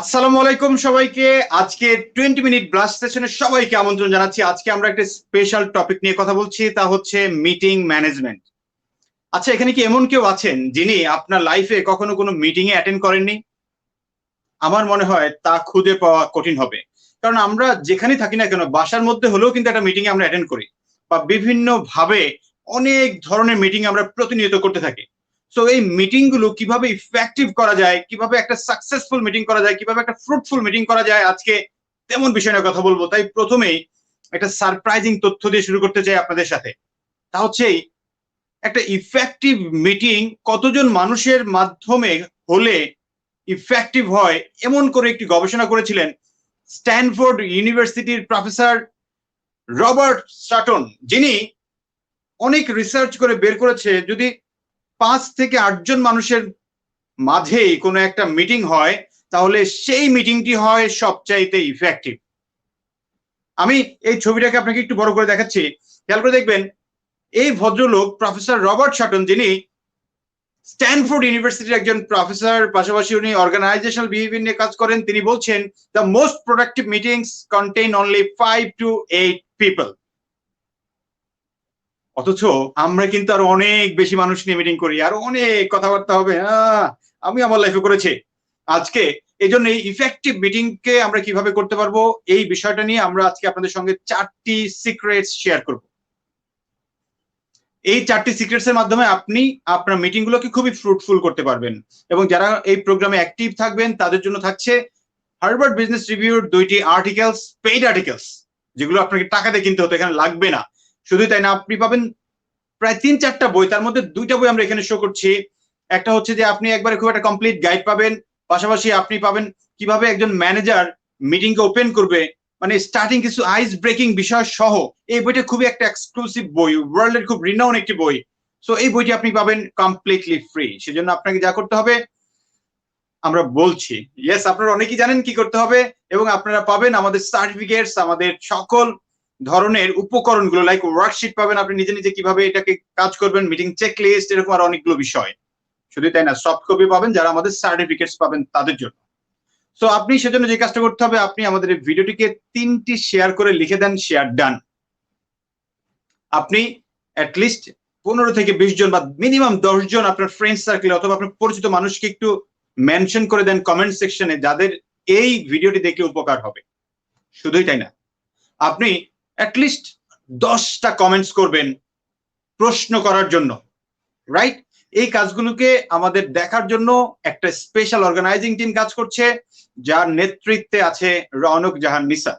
আসসালামু আলাইকুম সবাইকে। আজকে 20 মিনিট ব্লাস্ট সেশনে সবাইকে আমন্ত্রণ জানাচ্ছি। আজকে আমরা একটা স্পেশাল টপিক নিয়ে কথা বলছি, তা হচ্ছে মিটিং ম্যানেজমেন্ট। আচ্ছা, এখানে কি এমন কেউ আছেন যিনি আপনার লাইফে কখনো কোনো মিটিং এ অ্যাটেন্ড করেননি? আমার মনে হয় তা খুঁজে পাওয়া কঠিন হবে। কারণ আমরা যেখানেই থাকি না কেন, বাসার মধ্যে হলেও কিন্তু একটা মিটিং এ আমরা অ্যাটেন্ড করি, বা বিভিন্ন ভাবে অনেক ধরনের মিটিং আমরা প্রতিনিয়ত করতে থাকি। সো এই মিটিং গুলো কিভাবে ইফেক্টিভ করা যায়, কিভাবে একটা সাকসেসফুল মিটিং করা যায়, কিভাবে একটা ফ্রুটফুল মিটিং করা যায়, আজকে তেমন বিষয় নিয়ে কথা বলবো। তাই প্রথমেই একটা সারপ্রাইজিং তথ্য দিয়ে শুরু করতে চাই আপনাদের সাথে। তা হচ্ছে একটা ইফেক্টিভ মিটিং কতজন মানুষের মাধ্যমে হলে ইফেক্টিভ হয়, এমন করে একটি গবেষণা করেছিলেন স্ট্যানফোর্ড ইউনিভার্সিটির প্রফেসর রবার্ট সাটন, যিনি অনেক রিসার্চ করে বের করেছে যদি 5 থেকে 8 জন মানুষের মাঝেই কোনো একটা মিটিং হয়, তাহলে সেই মিটিংটি হয় সবচাইতে ইফেক্টিভ। আমি এই ছবিটাকে আপনাকে একটু বড় করে দেখাচ্ছি, খেয়াল করে দেখবেন। এই ভদ্রলোক প্রফেসর রবার্ট সাটন, যিনি স্ট্যানফোর্ড ইউনিভার্সিটির একজন প্রফেসর, পাশাপাশি উনি অর্গানাইজেশনাল বিহেভিয়ার নিয়ে কাজ করেন। তিনি বলছেন the most productive meetings contain only 5 to 8 people. অথচ আমরা কিন্তু আরো অনেক বেশি মানুষ নিয়ে মিটিং করি, আরো অনেক কথাবার্তা হবে। আমি আমার লাইফে করেছি। আজকে এই জন্য এই ইফেক্টিভ মিটিং কে আমরা কিভাবে করতে পারবো, এই বিষয়টা নিয়ে আমরা আজকে আপনাদের সঙ্গে 4টি সিক্রেটস শেয়ার করব। এই 4টি সিক্রেটস এর মাধ্যমে আপনি আপনার মিটিং গুলোকে খুবই ফ্রুটফুল করতে পারবেন। এবং যারা এই প্রোগ্রামে অ্যাক্টিভ থাকবেন তাদের জন্য থাকছে হার্ভার্ড বিজনেস রিভিউর 2টি আর্টিকেলস, পেইড আর্টিকেলস, যেগুলো আপনাকে টাকা দিয়ে কিনতে হতো, এখানে লাগবে না। শুধু তাই না, আপনি পাবেন প্রায় 3-4টা বই, তার মধ্যে 2টা বই আমরা এখানে শো করছি। একটা হচ্ছে যে আপনি একবারে খুব একটা কমপ্লিট গাইড পাবেন, পাশাপাশি আপনি পাবেন কিভাবে একজন ম্যানেজার মিটিং কে ওপেন করবে, মানে স্টার্টিং কিছু আইস ব্রেকিং বিষয় সহ। এই বইটা খুবই একটা এক্সক্লুসিভ বই, ওয়ার্ল্ডের খুব রিনাউন একটি বই। সো এই বইটি আপনি পাবেন কমপ্লিটলি ফ্রি। সেজন্য আপনাকে যা করতে হবে আমরা বলছি, ইয়েস, আপনারা অনেকেই জানেন কি করতে হবে, এবং আপনারা পাবেন আমাদের সার্টিফিকেটস, আমাদের সকল ধরনের উপকরণগুলো, লাইক ওয়ার্কশিট পাবেন, আপনি নিজে নিজে কিভাবে এটাকে কাজ করবেন, মিটিং চেক লিস্ট, এরকম আর অনেকগুলো বিষয়। শুধু তাই না, সফট কপি পাবেন যারা আমাদের সার্টিফিকেটস পাবেন তাদের জন্য। সো আপনি সেজন্য যে কাজটা করতে হবে, আপনি আমাদের এই ভিডিওটিকে 3টি শেয়ার করে লিখে দেন শেয়ার ডান। আপনি অ্যাটলিস্ট 15 থেকে 20 জন বা মিনিমাম 10 জন আপনার ফ্রেন্ড সার্কেল অথবা আপনার পরিচিত মানুষকে একটু মেনশন করে দেন কমেন্ট সেকশনে, যাদের এই ভিডিওটি দেখলে উপকার হবে। শুধুই তাই না, আপনি অ্যাটলিস্ট 10টা কমেন্টস করবেন প্রশ্ন করার জন্য, রাইট? এই কাজগুলোকে আমাদের দেখার জন্য একটা স্পেশাল অর্গানাইজিং টিম কাজ করছে, যার নেতৃত্বে আছে রওনক জাহান নিসা।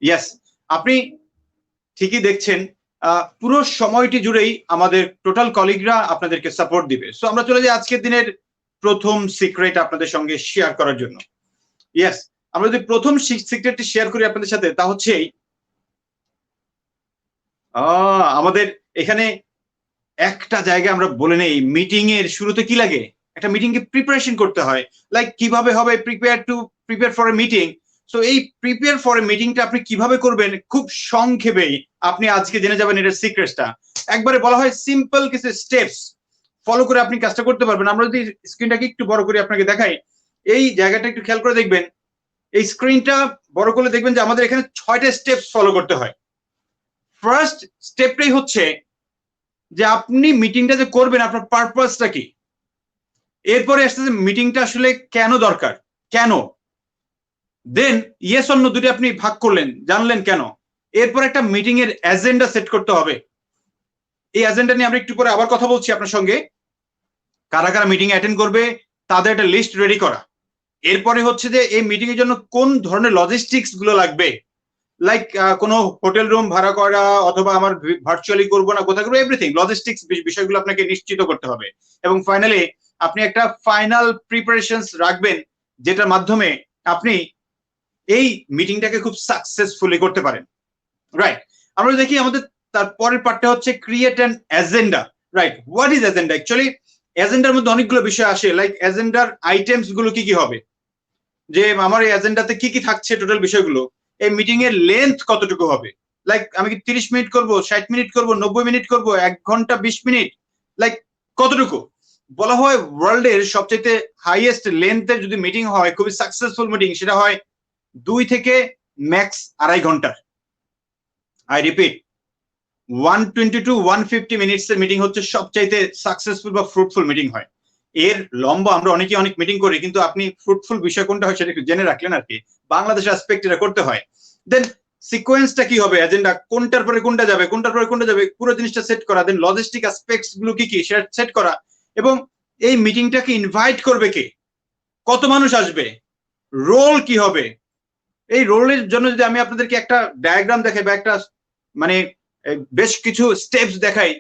ইয়েস, আপনি ঠিকই দেখছেন, পুরো সময়টি জুড়েই আমাদের টোটাল কলিগরা আপনাদেরকে সাপোর্ট দিবে। সো আমরা চলে যাই আজকের দিনের প্রথম সিক্রেট আপনাদের সঙ্গে শেয়ার করার জন্য। ইয়েস, আমরা যদি প্রথম সিক্রেটটি শেয়ার করি আপনাদের সাথে, তা হচ্ছে আমাদের এখানে একটা জায়গায় আমরা বলে নেই, মিটিং এর শুরুতে কি লাগে, একটা মিটিং কে প্রিপারেশন করতে হয়। লাইক কিভাবে হবে prepare for a meeting. So এই প্রিপেয়ার ফর এ মিটিংটা আপনি কিভাবে করবেন, খুব সংক্ষেপেই আপনি আজকে জেনে যাবেন এটার সিক্রেটসটা। একবারে বলা হয় সিম্পল কিছু স্টেপস ফলো করে আপনি কাজটা করতে পারবেন। আমরা যদি স্ক্রিনটাকে একটু বড় করে আপনাকে দেখাই, এই জায়গাটা একটু খেয়াল করে দেখবেন। এই স্ক্রিনটা বড় করে দেখবেন যে আমাদের এখানে 6টা স্টেপস ফলো করতে হয়। ফার্স্ট স্টেপটাই হচ্ছে যে আপনি মিটিংটা যে করবেন আপনার পারপাসটা কি। এরপরে আসছে যে মিটিংটা আসলে কেন দরকার, কেন। দেন ইয়েস অর নো দুটি আপনি ভাগ করলেন, জানলেন কেন। এরপর একটা মিটিং এর এজেন্ডা সেট করতে হবে। এই এজেন্ডা নিয়ে আমরা একটু পরে আবার কথা বলছি আপনার সঙ্গে। কারা কারা মিটিং অ্যাটেন্ড করবে তাদের একটা লিস্ট রেডি করা। এরপরে হচ্ছে যে এই মিটিং এর জন্য কোন ধরনের লজিস্টিক্স গুলো লাগবে, লাইক কোনো হোটেল রুম ভাড়া করা, অথবা আমার ভার্চুয়ালি করবো না কোথায় করবো, এভরিথিং লজিস্টিক্স বিষয়গুলো আপনাকে নিশ্চিত করতে হবে। এবং ফাইনালি আপনি একটা ফাইনাল প্রিপারেশনস রাখবেন, যেটার মাধ্যমে আপনি এই মিটিংটাকে খুব সাকসেসফুলি করতে পারেন, রাইট? আমরা দেখি আমাদের তারপরের পার্টটা হচ্ছে create an agenda, right? What is agenda? Actually এজেন্ডার মধ্যে অনেকগুলো বিষয় আসে, লাইক এজেন্ডার আইটেমস গুলো কি কি হবে, যে আমার এই এজেন্ডাতে কি কি থাকছে, টোটাল বিষয়গুলো, এই মিটিং এর লেন্থ কতটুকু হবে, লাইক আমি কি 30 মিনিট করব, 60 মিনিট করব, 90 মিনিট করব, 1 ঘন্টা 20 মিনিট, লাইক কতটুকু। বলা হয় ওয়ার্ল্ডের সবচেয়ে হাইয়েস্ট লেন্থের যদি মিটিং হয়, খুবই সাকসেসফুল মিটিং, সেটা হয় 2 থেকে ম্যাক্স 2.5 ঘন্টার। আই রিপিট, 120 to 150 মিনিটস এর মিটিং হচ্ছে সবচাইতে সাকসেসফুল বা ফ্রুটফুল মিটিং হয়। এর লম্বা আমরা অনেকে অনেক মিটিং করি, কিন্তু আপনি ফ্রুটফুল বিষয় কোনটা হয় সেটা একটু জেনে রাখলেন আর কি। বাংলাদেশের অ্যাসপেক্ট এটা করতে হয়। দেন সিকোয়েন্সটা কি হবে, এজেন্ডা কোনটার পরে কোনটা যাবে, কোনটার পরে কোনটা যাবে, পুরো জিনিসটা সেট করা, দেন লজিস্টিক অ্যাসপেক্টস গুলো কি কি সেটা সেট করা, এবং এই মিটিংটাকে ইনভাইট করবে কে, কত মানুষ আসবে, রোল কি হবে। এই রোলের জন্য যদি আমি আপনাদেরকে একটা ডায়াগ্রাম দেখাই বা একটা মানে বেশ কিছু স্টেপস দেখাই,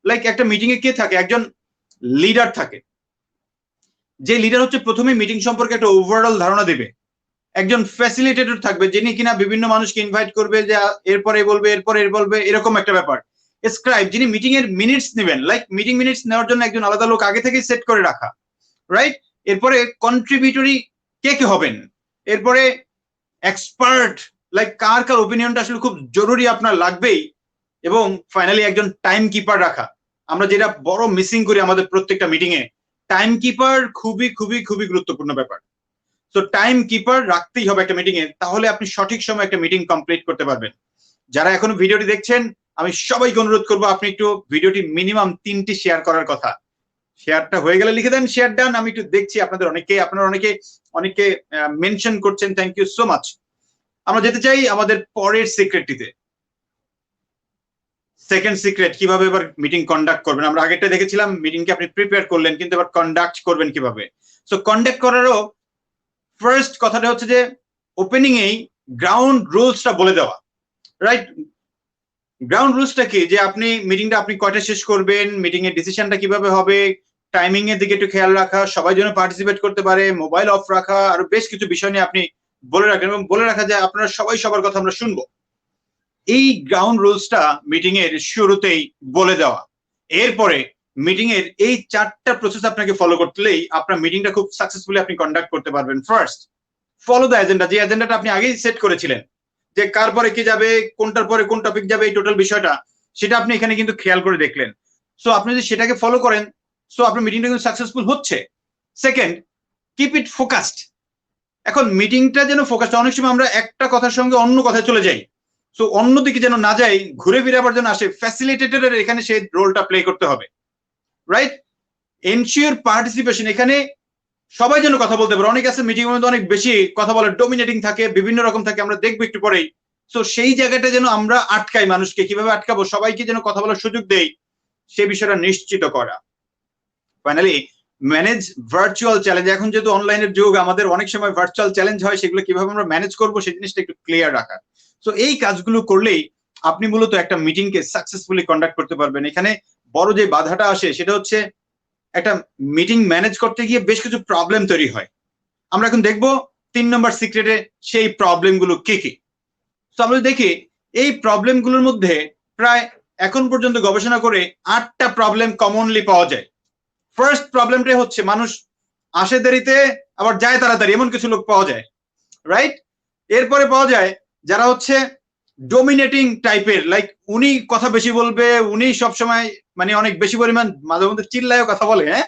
লাইক একটা মিটিং এ কে থাকে, একজন লিডার থাকে। যে লিডার হচ্ছে প্রথমে মিটিং সম্পর্কে একটা ওভারঅল ধারণা দেবে। একজন ফ্যাসিলিটেটর থাকবে যিনি কিনা বিভিন্ন মানুষকে ইনভাইট করবে, যে এরপরে বলবে, এরপরে বলবে, এরকম একটা ব্যাপার। স্ক্রাইব যিনি মিটিং এর মিনিটস নেবেন, লাইক মিটিং মিনিটস নেওয়ার জন্য একজন আলাদা লোক আগে থেকেই সেট করে রাখা, রাইট। এরপরে কন্ট্রিবিউটরি কে কে হবেন, এরপরে এক্সপার্ট, লাইক কার কার ওপিনিয়নটা আসলে খুব জরুরি আপনার লাগবেই, এবং ফাইনালি একজন টাইম কিপার রাখা। আমরা যেটা বড় মিসিং করি আমাদের প্রত্যেকটা মিটিং এ, টাইম কিপার খুবই খুবই খুবই গুরুত্বপূর্ণ ব্যাপার। তো টাইম কিপার রাখতেই হবে একটা মিটিং এ, তাহলে আপনি সঠিক সময় একটা মিটিং কমপ্লিট করতে পারবেন। যারা এখনো ভিডিওটি দেখছেন, আমি সবাইকে অনুরোধ করবো আপনি একটু ভিডিওটি মিনিমাম 3টি শেয়ার করার কথা। শেয়ারটা হয়ে গেলে লিখে দেন শেয়ার ডান। আমি একটু দেখছি আপনাদের আপনারা অনেকে মেনশন করছেন, থ্যাংক ইউ সো মাচ। আমরা যেতে চাই আমাদের পরের সিক্রেটটিতে। সেকেন্ড সিক্রেট, কিভাবে এবার মিটিং কন্ডাক্ট করবেন। আমরা আগেরটা দেখেছিলাম মিটিংকে আপনি প্রিপেয়ার করলেন, কিন্তু এবার কন্ডাক্ট করবেন কিভাবে। সো কন্ডাক্ট করারও ফার্স্ট কথাটা হচ্ছে যে ওপেনিং এই গ্রাউন্ড রুলসটা বলে দেওয়া, রাইট। গ্রাউন্ড রুলসটা কি, যে আপনি মিটিংটা আপনি কয়টা শেষ করবেন, মিটিং এর ডিসিশনটা কিভাবে হবে, টাইমিং এর দিকে একটু খেয়াল রাখা, সবাই যেন পার্টিসিপেট করতে পারে, মোবাইল অফ রাখা, আর বেশ কিছু বিষয় নিয়ে আপনি বলে রাখেন, এবং বলে রাখা যে আপনারা সবাই সবার কথা আমরা শুনবো। এই গ্রাউন্ড রুলসটা মিটিং এর শুরুতেই বলে দেওয়া। এরপরে মিটিং এর এই 4টা প্রসেস আপনাকে ফলো করলেই আপনার মিটিংটা খুব সাকসেসফুলি আপনি কন্ডাক্ট করতে পারবেন। ফার্স্ট, ফলো দ্য এজেন্ডা, যে এজেন্ডাটা আপনি আগেই সেট করেছিলেন, যে কার পরে কি যাবে, কোনটার পরে কোন টপিক যাবে, এই টোটাল বিষয়টা সেটা আপনি এখানে কিন্তু খেয়াল করে দেখলেন। সো আপনি যদি সেটাকে ফলো করেন, সো আপনার মিটিংটা কিন্তু সাকসেসফুল হচ্ছে। Second, keep it focused. এখন মিটিংটা যেন ফোকাসড, অনেক সময় আমরা একটা কথার সঙ্গে অন্য কথায় চলে যাই, সো অন্যদিকে যেন না যাই, ঘুরে ফিরে আবার যেন আসে, ফ্যাসিলিটেটরের এখানে সেই রোলটা প্লে করতে হবে, রাইট। এনশিওর পার্টিসিপেশন, এখানে সবাই যেন কথা বলতে পারে। অনেক আছে মিটিং এর মধ্যে অনেক বেশি কথা বলে, ডোমিনেটিং থাকে, বিভিন্ন রকম থাকে, আমরা দেখবো একটু পরেই। তো সেই জায়গাটা যেন আমরা আটকাই, মানুষকে কিভাবে আটকাবো, সবাইকে যেন কথা বলার সুযোগ দেই, সে বিষয়টা নিশ্চিত করা। Finally, manage virtual challenge. এখন যেহেতু অনলাইনের যুগ, আমাদের অনেক সময় ভার্চুয়াল চ্যালেঞ্জ হয়, সেগুলো কিভাবে আমরা ম্যানেজ করবো সেই জিনিসটা একটু ক্লিয়ার রাখা। তো এই কাজগুলো করলেই আপনি মূলত একটা মিটিংকে সাকসেসফুলি কন্ডাক্ট করতে পারবেন। এখানে বড় যে বাধাটা আসে সেটা হচ্ছে একটা মিটিং ম্যানেজ করতে গিয়ে বেশ কিছু প্রবলেম তৈরি হয়। আমরা এখন দেখবো 3 নম্বর সিক্রেটে সেই প্রবলেমগুলো কি কি। তো আমরা দেখি এই প্রবলেমগুলোর মধ্যে প্রায় এখন পর্যন্ত গবেষণা করে 8টা প্রবলেম কমনলি পাওয়া যায়। ফার্স্ট প্রবলেমটা হচ্ছে মানুষ আসে দেরিতে আবার যায় তাড়াতাড়ি, এমন কিছু লোক পাওয়া যায়, রাইট। এরপরে পাওয়া যায় যারা হচ্ছে ডোমিনেটিং টাইপের, লাইক উনি কথা বেশি বলবে, উনি সবসময় মানে অনেক বেশি পরিমাণ মাঝে মধ্যে চিল্লায়ও কথা বলে, হ্যাঁ।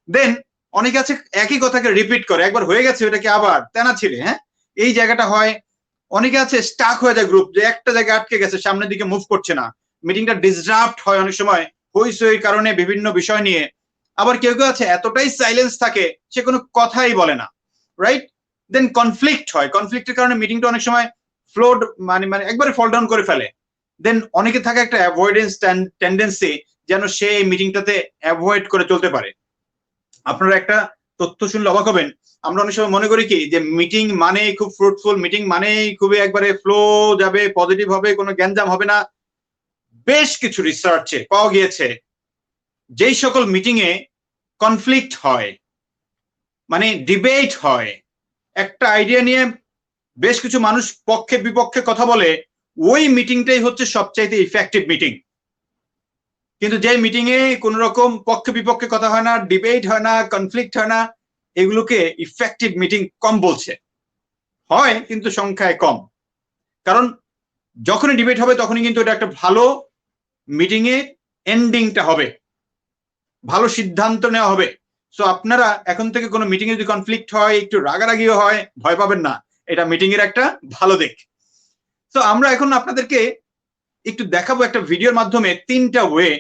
দেন অনেকে আছে একই কথাকে রিপিট করে, একবার হয়ে গেছে ওটাকে আবার তেনা ছিড়ে, হ্যাঁ, এই জায়গাটা হয়। অনেকে আছে স্টাক হয়ে যায় গ্রুপ, যে একটা জায়গায় আটকে গেছে, সামনের দিকে মুভ করছে না, মিটিংটা ডিসরাপ্ট হয় অনেক সময় হইচইর কারণে বিভিন্ন বিষয় নিয়ে। আবার কেউ কেউ আছে এতটাই সাইলেন্স থাকে, সে কোনো কথাই বলে না, রাইট। দেন কনফ্লিক্ট হয়, কনফ্লিক্টের কারণে মিটিংটা অনেক সময় ফ্লোড মানে মানে একবারে ফল ডাউন করে ফেলে। দেন অনেকে থাকে একটা অ্যাভয়েডেন্স টেন্ডেন্সি, যেন সে এই মিটিংটাতে অ্যাভয়েড করে চলতে পারে। আপনারা একটা তথ্য শুনলে অবাক হবেন, আমরা অনেক সময় মনে করি কি যে মিটিং মানেই খুব ফ্রুটফুল, মিটিং মানেই খুবই একবারে ফ্লো যাবে, পজিটিভ হবে, কোনো গ্যাঞ্জাম হবে না। বেশ কিছু রিসার্চে পাওয়া গিয়েছে যেই সকল মিটিং এ কনফ্লিক্ট হয়, মানে ডিবেট হয়, একটা আইডিয়া নিয়ে বেশ কিছু মানুষ পক্ষে বিপক্ষে কথা বলে, ওই মিটিংটাই হচ্ছে সবচাইতে ইফেক্টিভ মিটিং। কিন্তু যে মিটিং এ কোন রকম পক্ষে বিপক্ষে কথা হয় না, ডিবেট হয় না, কনফ্লিক্ট হয় না, এগুলোকে ইফেক্টিভ মিটিং কম বলছে। হয় কিন্তু সংখ্যায় কম, কারণ যখনই ডিবেট হবে তখনই কিন্তু এটা একটা ভালো মিটিং এ এন্ডিংটা হবে। ভালো সিদ্ধান্ত নেওয়া হবে। সো আপনারা এখন থেকে কোনো মিটিং এ যদি কনফ্লিক্ট হয়, একটু রাগারাগিও হয়, ভয় পাবেন না, এটা মিটিং এর একটা ভালো দিক। তো আমরা এখন আপনাদেরকে একটু দেখাবো একটা ভিডিওর মাধ্যমে 3টা ওয়ে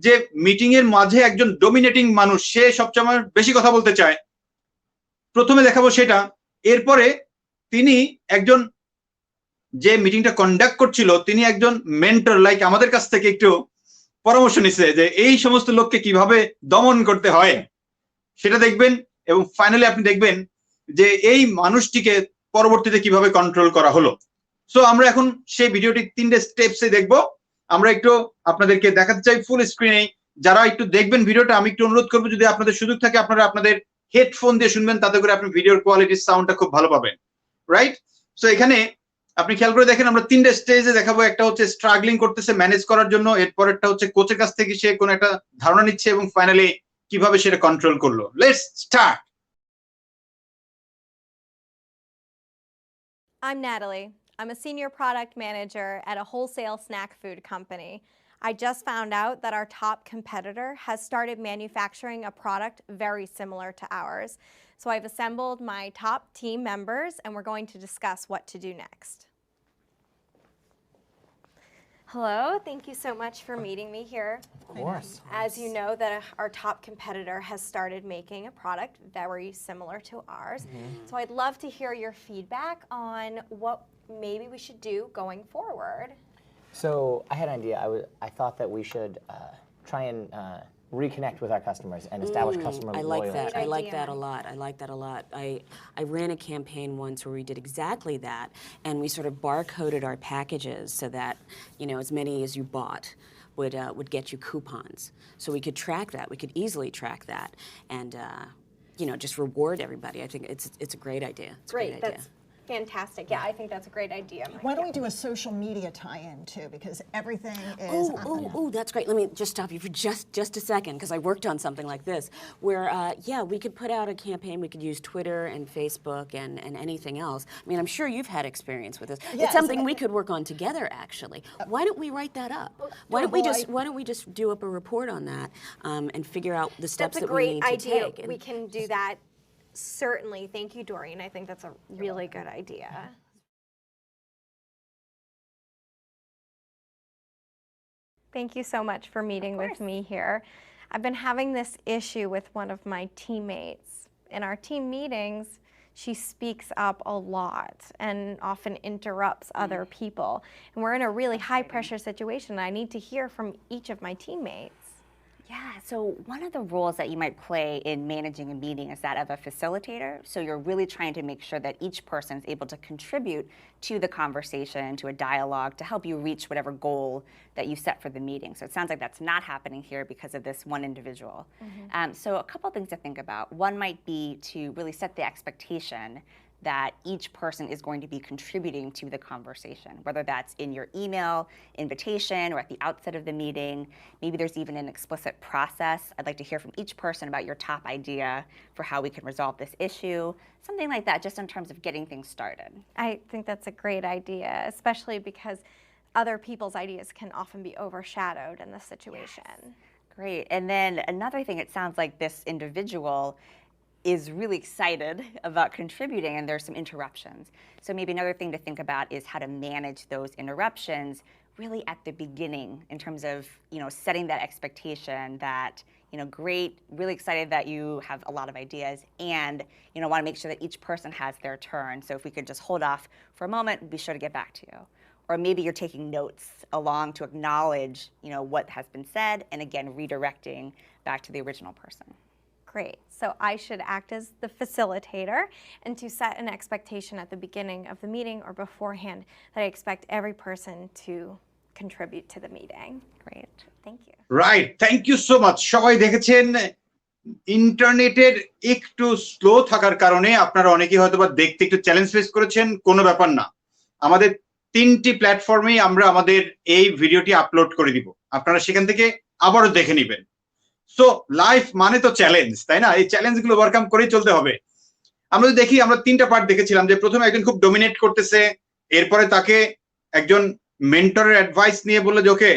যে মিটিং এর মাঝে একজন ডমিনেটিং মানুষ, সে সবসময় বেশি কথা বলতে চায়, প্রথমে দেখাবো সেটা। এরপরে তিনি একজন, যে মিটিংটা কন্ডাক্ট করছিল, তিনি একজন মেন্টর লাইক আমাদের কাছ থেকে একটু পরামর্শ নিচ্ছে যে এই সমস্ত লোককে কিভাবে দমন করতে হয় সেটা দেখবেন। এবং ফাইনালি আপনি দেখবেন যে এই মানুষটিকে পরবর্তীতে কিভাবে কন্ট্রোল করা হলো। সো আমরা এখন সেই ভিডিওটি 3টে স্টেপসে দেখবো। আমরা একটু আপনাদেরকে দেখাতে চাই ফুল স্ক্রিনে। যারা একটু দেখবেন ভিডিওটা, আমি একটু অনুরোধ করবো যদি আপনাদের সুযোগ থাকে আপনারা আপনাদের হেডফোন দিয়ে শুনবেন, তাতে করে আপনি ভিডিওর কোয়ালিটির সাউন্ডটা খুব ভালো পাবেন, রাইট? সো এখানে আপনি খেয়াল করে দেখেন, আমরা 3টে স্টেজে দেখাবো। একটা হচ্ছে স্ট্রাগলিং করতেছে ম্যানেজ করার জন্য, এরপরেরটা হচ্ছে কোচের কাছ থেকে সে কোনো একটা ধারণা নিচ্ছে, এবং ফাইনালি কিভাবে সেটা কন্ট্রোল করলো। Let's start. I'm Natalie. I'm a senior product manager at a wholesale snack food company. I just found out that our top competitor has started manufacturing a product very similar to ours. So I've assembled my top team members and we're going to discuss what to do next. Hello, thank you so much for meeting me here. Of course. As you know, that our top competitor has started making a product very similar to ours. So I'd love to hear your feedback on what maybe we should do going forward. So I had an idea. I thought that we should try and reconnect with our customers and establish customer I like loyalty. that. I like idea. that a lot. I like that a lot. I ran a campaign once where we did exactly that, and we sort of barcoded our packages so that, you know, as many as you bought would get you coupons. So we could track that. We could easily track that, and you know, just reward everybody. I think it's a great idea. It's a Great, great idea. that's fantastic. Yeah, I think that's a great idea. Mike. Why don't we do a social media tie-in too? Because everything is. Oh, that's great. Let me just stop you for just a second, because I worked on something like this, where, yeah, we could put out a campaign. We could use Twitter and Facebook and anything else. I mean, I'm sure you've had experience with this. Yes. It's something we could work on together, actually. Why don't we write that up? Why don't we just do up a report on that and figure out the steps That's a that we great need to idea. take? And- We can do that. Certainly. Thank you, Doreen. I think that's a really good idea. Thank you so much for meeting with me here. I've been having this issue with one of my teammates. In our team meetings, she speaks up a lot and often interrupts other people. And we're in a really high pressure situation. I need to hear from each of my teammates. Yeah, so one of the roles that you might play in managing a meeting is that of a facilitator. So you're really trying to make sure that each person is able to contribute to the conversation, to a dialogue, to help you reach whatever goal that you set for the meeting. So it sounds like that's not happening here because of this one individual. So a couple things to think about. One might be to really set the expectation that each person is going to be contributing to the conversation, whether that's in your email invitation or at the outset of the meeting. Maybe there's even an explicit process. I'd like to hear from each person about your top idea for how we can resolve this issue, something like that, just in terms of getting things started. I think that's a great idea, especially because other people's ideas can often be overshadowed in this situation. Great. And then another thing, it sounds like this individual is really excited about contributing and there's some interruptions. So maybe another thing to think about is how to manage those interruptions really at the beginning in terms of, you know, setting that expectation that, you know, great, really excited that you have a lot of ideas and, you know, want to make sure that each person has their turn. So if we could just hold off for a moment, be sure to get back to you. Or maybe you're taking notes along to acknowledge, you know, what has been said and again, redirecting back to the original person. Great. So I should act as the facilitator and to set an expectation at the beginning of the meeting or beforehand that I expect every person to contribute to the meeting. Great. Thank you. Right, thank you so much. সবাই দেখেছেন ইন্টারনেটের একটু slow থাকার কারণে আপনারা অনেকেই হয়তো বা দেখতে একটু চ্যালেঞ্জ ফেস করেছেন, কোনো ব্যাপার না। আমাদের 3টি প্ল্যাটফর্মেই আমরা আমাদের এই ভিডিওটি আপলোড করে দিব, আপনারা সেখান থেকে আবারও দেখে নেবেন। সো লাইফ মানে তো চ্যালেঞ্জ, তাই না? এই চ্যালেঞ্জগুলো ওভারকাম করেই চলতে হবে। আমরা যদি দেখি, আমরা 3টা পার্ট দেখেছিলাম যে প্রথমে একজন খুব ডমিনেট করতেছে, এরপরে তাকে একজন মেন্টরের অ্যাডভাইস নিয়ে বললো যে ওকে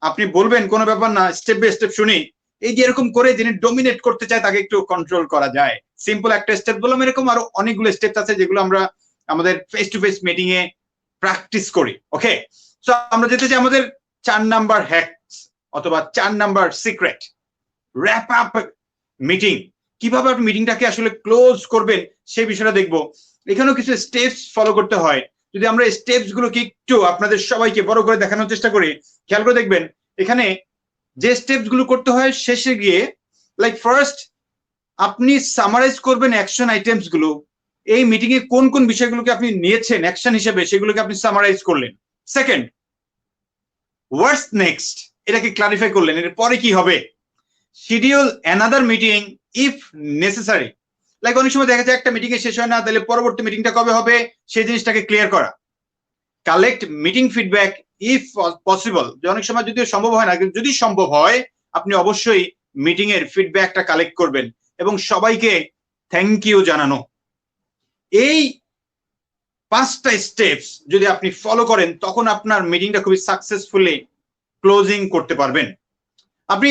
আপনি বলবেন, কোনো ব্যাপার না, স্টেপ বাই স্টেপ শুনি। এই যে এরকম করে যিনি ডোমিনেট করতে চায় তাকে একটু কন্ট্রোল করা যায়। সিম্পল একটা স্টেপ বললাম, এরকম আরো অনেকগুলো স্টেপস আছে যেগুলো আমরা আমাদের face to face meeting A practice করি। ওকে, সো আমরা যেতে চাই আমাদের 4 নাম্বার হ্যাকস অথবা 4 number secret, wrap up meeting. কিভাবে আপনি মিটিংটাকে আসলে ক্লোজ করবেন সেই বিষয়টা দেখবো। এখানেও কিছু স্টেপস ফলো করতে হয়। যদি আমরা স্টেপস গুলোকে একটু আপনাদের সবাইকে বড় করে দেখানোর চেষ্টা করি, খেয়াল করে দেখবেন এখানে যে স্টেপস গুলো করতে হয় শেষে গিয়ে, লাইক ফার্স্ট আপনি সামারাইজ করবেন অ্যাকশন আইটেমস গুলো, এই মিটিং এ কোন কোন বিষয়গুলোকে আপনি নিয়েছেন অ্যাকশন হিসেবে সেগুলোকে আপনি সামারাইজ করলেন। সেকেন্ড, হোয়াটস নেক্সট, এটাকে ক্লারিফাই করলেন, এর পরে কি হবে। Schedule another meeting if necessary, like অনেক সময় দেখা যায় একটা মিটিং এ শেষ হয় না, তাহলে পরবর্তী মিটিংটা কবে হবে সেই জিনিসটাকে ক্লিয়ার করা। Collect meeting feedback if possible, যে অনেক সময় যদি সম্ভব হয় না, কিন্তু যদি সম্ভব হয় আপনি অবশ্যই মিটিং এর ফিডব্যাকটা কালেক্ট করবেন এবং সবাইকে থ্যাংক ইউ জানানো। এই 5টা স্টেপস যদি আপনি ফলো করেন তখন আপনার মিটিংটা খুবই সাকসেসফুলি ক্লোজিং করতে পারবেন। আপনি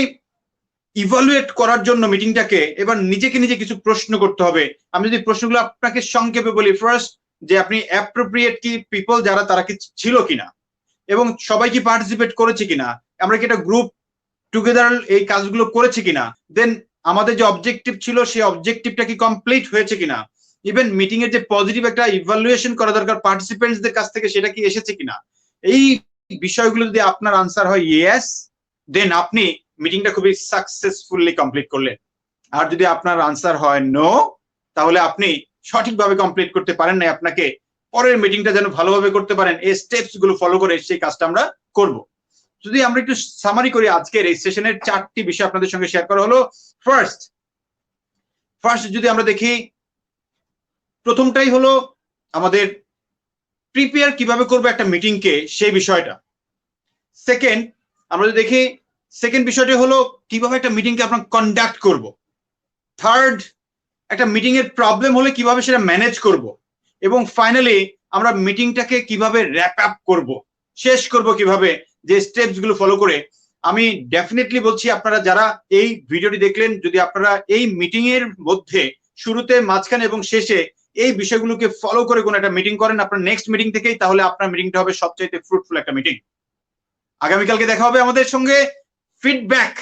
ইভালুয়েট করার জন্য মিটিংটাকে এবার নিজেকে নিজে কিছু প্রশ্ন করতে হবে। আমি যদি প্রশ্নগুলো আপনাকে সংক্ষেপে বলি, ফার্স্ট যে আপনি অ্যাপ্রোপ্রিয়েট কি পিপল যারা, তারা কি ছিল কিনা এবং সবাই কি পার্টিসিপেট করেছে কিনা, আমরা কি একটা গ্রুপ টুগেদার এই কাজগুলো করেছি কিনা, দেন আমাদের যে অবজেক্টিভ ছিল সেই অবজেক্টিভটা কি কমপ্লিট হয়েছে কিনা, ইভেন মিটিং এর যে পজিটিভ একটা ইভালুয়েশন করা দরকার পার্টিসিপেন্টসদের কাছ থেকে সেটা কি এসেছে কিনা। এই বিষয়গুলো যদি আপনার আনসার হয় ইয়েস, দেন আপনি মিটিংটা খুবই সাকসেসফুলি কমপ্লিট করলেন। আর যদি আপনার আনসার হয় নো, তাহলে আপনি সঠিকভাবে কমপ্লিট করতে পারেন না। আপনাকে পরের মিটিংটা যেন ভালোভাবে করতে পারেন এই স্টেপস গুলো ফলো করে সেই কাজটা আমরা করব। যদি আমরা একটু সামারি করি, আজকের এই সেশনের 4টি বিষয় আপনাদের সঙ্গে শেয়ার করা হলো। ফার্স্ট যদি আমরা দেখি, প্রথমটাই হলো আমাদের প্রিপেয়ার কিভাবে করবো একটা মিটিংকে সেই বিষয়টা। সেকেন্ড আমরা যদি দেখি, সেকেন্ড বিষয়টি হলো কিভাবে একটা মিটিংকে আমরা কন্ডাক্ট করব। থার্ড, একটা মিটিং এর প্রবলেম হলে কিভাবে সেটা ম্যানেজ করব। এবং ফাইনালি আমরা মিটিংটাকে কিভাবে র্যাপ আপ করব, শেষ করব কিভাবে, যে স্টেপস গুলো ফলো করে। আমি ডেফিনেটলি বলছি আপনারা যারা এই ভিডিওটি দেখলেন, যদি আপনারা এই মিটিং এর মধ্যে শুরুতে, মাঝখানে এবং শেষে এই বিষয়গুলোকে ফলো করে কোনো একটা মিটিং করেন আপনার নেক্সট মিটিং থেকেই, তাহলে আপনার মিটিংটা হবে সবচাইতে ফ্রুটফুল একটা মিটিং। আগামীকালকে দেখা হবে আমাদের সঙ্গে ফিডব্যাক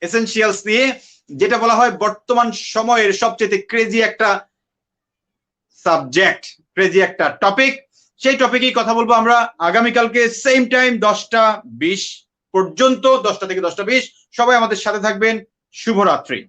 এসেনশিয়ালস নিয়ে, যেটা বলা হয় বর্তমান সময়ের সবচেয়ে ক্রেজি একটা সাবজেক্ট, ক্রেজি একটা টপিক। সেই টপিকেই কথা বলবো আমরা আগামীকালকে সেম টাইম 10টা 20 পর্যন্ত, 10টা থেকে 10টা 20। সবাই আমাদের সাথে থাকবেন। শুভরাত্রি।